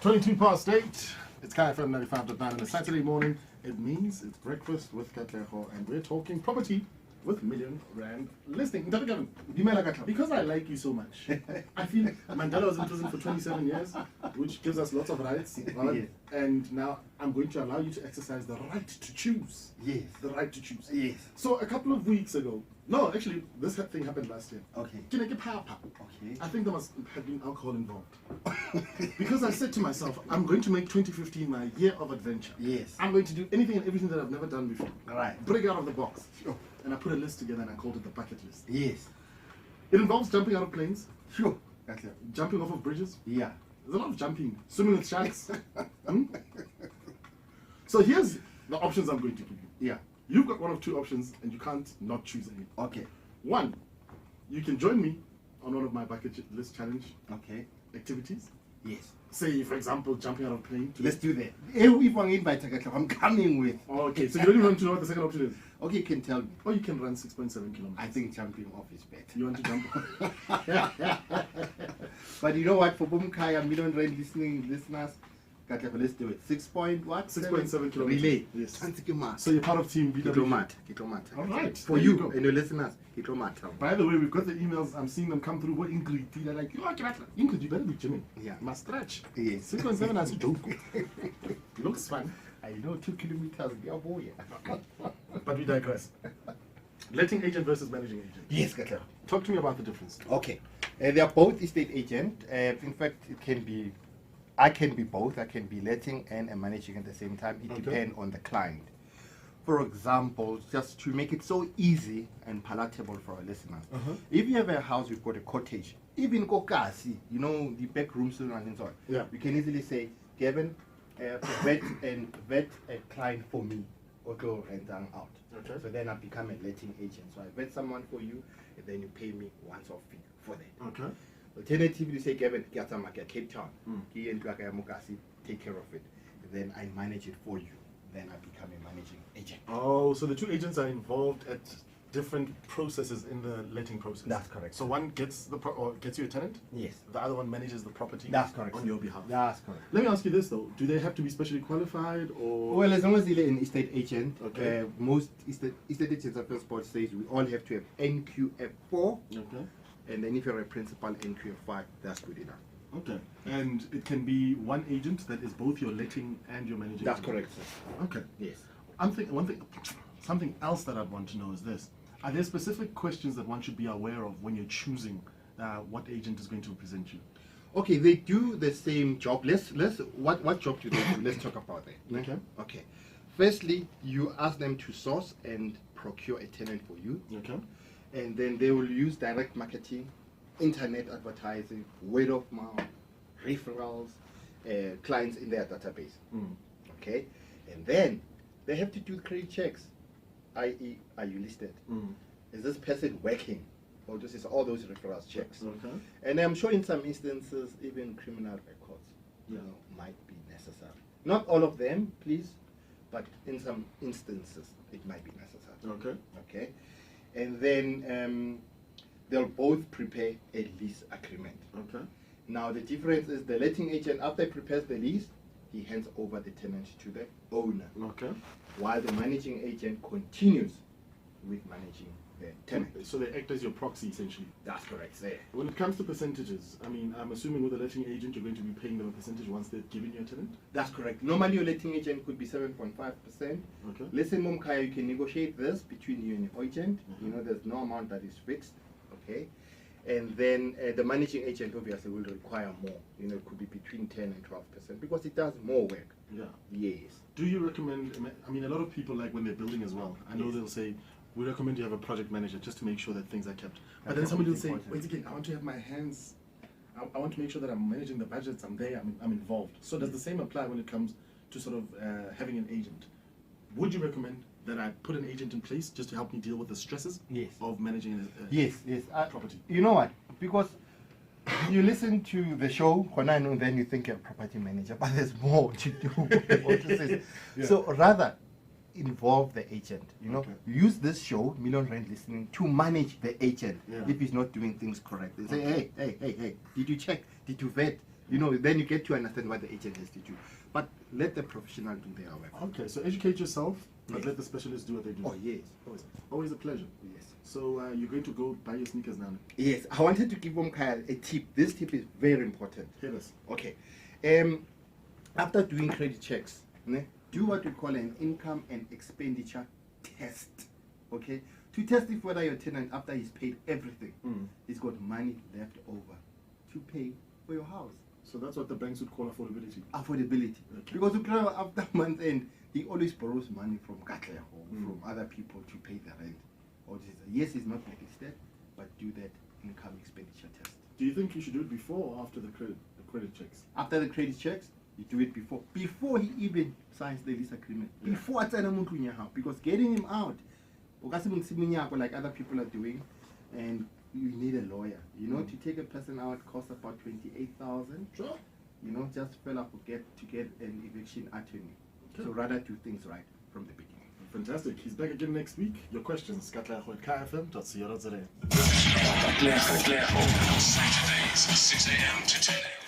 22 past 8. It's Kai FM 95.9 on a Saturday morning. It means it's breakfast with Katlego, and we're talking property with Million Rand listing. Because I like you so much, I feel Mandela was in prison for 27 years, which gives us lots of rights. Right? Yes. And now I'm going to allow you to exercise the right to choose. Yes. The right to choose. Yes. So a couple of weeks ago, no, actually, this thing happened last year. Okay. Okay. I think there must have been alcohol involved. Because I said to myself, I'm going to make 2015 my year of adventure. Yes. I'm going to do anything and everything that I've never done before. Right. Break out of the box. Sure. And I put a list together and I called it the bucket list. Yes. It involves jumping out of planes, Sure. That's it. jumping off of bridges. Yeah. There's a lot of jumping, swimming with sharks. So here's the options I'm going to give you. Yeah. You've got one of two options and you can't not choose any. Okay. One, you can join me on one of my bucket list challenge Okay. activities. Yes. Say, for example, jumping out of a plane. Let's do that. If I'm invited, I'm coming with. Okay, so you don't even want to know what the second option is. Okay, you can tell me. Or you can run 6.7 kilometers. I think jumping off is better. You want to jump? But you know what? For Bumkaya, Million Rand listeners, let's do it. 6.7 kilometers. Relay. Yes. Yes. So you're part of Team BW. All right. For There you you go. and your listeners, By the way, we've got the emails. I'm seeing them come through. What Ingrid? They're like, Ingrid, you better be gymming. Yeah. Must stretch. Yes. 6.7 as a joke. Looks fun. I know 2 kilometers. Yeah, boy. But we digress. Letting agent versus managing agent. Yes, Katla. Talk to me about the difference. Okay. They are both estate agent. In fact, I can be both. I can be letting and managing at the same time. It Okay. depends on the client. For example, just to make it so easy and palatable for our listeners, if you have a house, you've got a cottage, even Kokasi, you know, the back rooms and so on. Yeah. You can easily say, Kevin, vet a client for me, or go rent them out. Okay. So then I become a letting agent. So I vet someone for you, and then you pay me once-off fee for that. Okay. Alternatively, say, Kevin, get some market, Cape Town. Take care of it. Then I manage it for you. Then I become a managing agent. Oh, so the two agents are involved at different processes in the letting process. That's correct. So one gets gets you a tenant. Yes. The other one manages the property. That's correct. On your behalf. That's correct. Let me ask you this though: do they have to be specially qualified or? Well, as long as they're an estate agent, Okay. most estate agents at Sport says we all have to have NQF4, Okay. and then if you're a principal NQF5, that's good enough. Okay. And it can be one agent that is both your letting and your managing. That's agent. correct, sir. Okay. Yes. Something else that I'd want to know is this: are there specific questions that one should be aware of when you're choosing what agent is going to represent you? Okay, they do the same job. What job do they do? Let's talk about that. Okay. Okay. Firstly, you ask them to source and procure a tenant for you, Okay. and then they will use direct marketing, internet advertising, word of mouth, referrals, clients in their database. Mm. Okay, and then they have to do credit checks, i.e., are you listed? Mm. Is this person working? Or this is all those referrals checks. Okay. And I'm sure in some instances, even criminal records, might be necessary. Not all of them, please, but in some instances, it might be necessary. Okay. Okay, and then they'll both prepare a lease agreement. Okay. Now the difference is the letting agent, after he prepares the lease, he hands over the tenant to the owner, Okay. while the managing agent continues with managing the tenant. So they act as your proxy essentially. That's correct there. When it comes to percentages, I mean, I'm assuming with a letting agent, you're going to be paying them a percentage once they've given you a tenant. That's correct. Normally your letting agent could be 7.5%. Okay. Listen, Mumkaya, you can negotiate this between you and your agent. You know, there's no amount that is fixed. Okay. And then the managing agent obviously will require more. You know, it could be between 10 and 12% because it does more work. Yeah. Yes. Do you recommend? I mean, a lot of people like when they're building as well. I know Yes. they'll say, "We recommend you have a project manager just to make sure that things are kept." But That's then somebody will say, important. "Wait again, I want to have my hands. I want to make sure that I'm managing the budgets. I'm there. I'm involved." So does the same apply when it comes to sort of having an agent? Would you recommend that I put an agent in place just to help me deal with the stresses Yes. of managing a Yes. property? You know what? Because you listen to the show, and then you think you're a property manager, but there's more to do. Yeah. So rather involve the agent. You know, Okay. use this show, Million Rand Listening, to manage the agent Yeah. if he's not doing things correctly. Say, hey, did you check? Did you vet? You know, then you get to understand what the agent has to do. But let the professional do their work. Okay, so educate yourself, but Yes. let the specialists do what they do. Oh, yes. Always. Always a pleasure. Yes. So you're going to go buy your sneakers now. Yes, I wanted to give Kyle a tip. This tip is very important. Hit us. Okay. After doing credit checks, do what we call an income and expenditure test. Okay? To test if whether your tenant, after he's paid everything, he's got money left over to pay for your house. So that's what the banks would call affordability. Affordability. Okay. Because after month end, he always borrows money from Katleho or from other people to pay the rent. Or yes, he's not blacklisted, but do that income expenditure test. Do you think you should do it before or after the credit checks? After the credit checks, you do it before he even signs the lease agreement. Yeah. Before it's because getting him out, like other people are doing, and you need a lawyer. You know, to take a person out costs about 28,000. Sure. You know, just fella to get an eviction attorney. Okay. So rather do things right from the beginning. Fantastic. He's back again next week. Your questions, katleho@kfm.co.za. Saturdays, 6 a.m. to 10 a.m.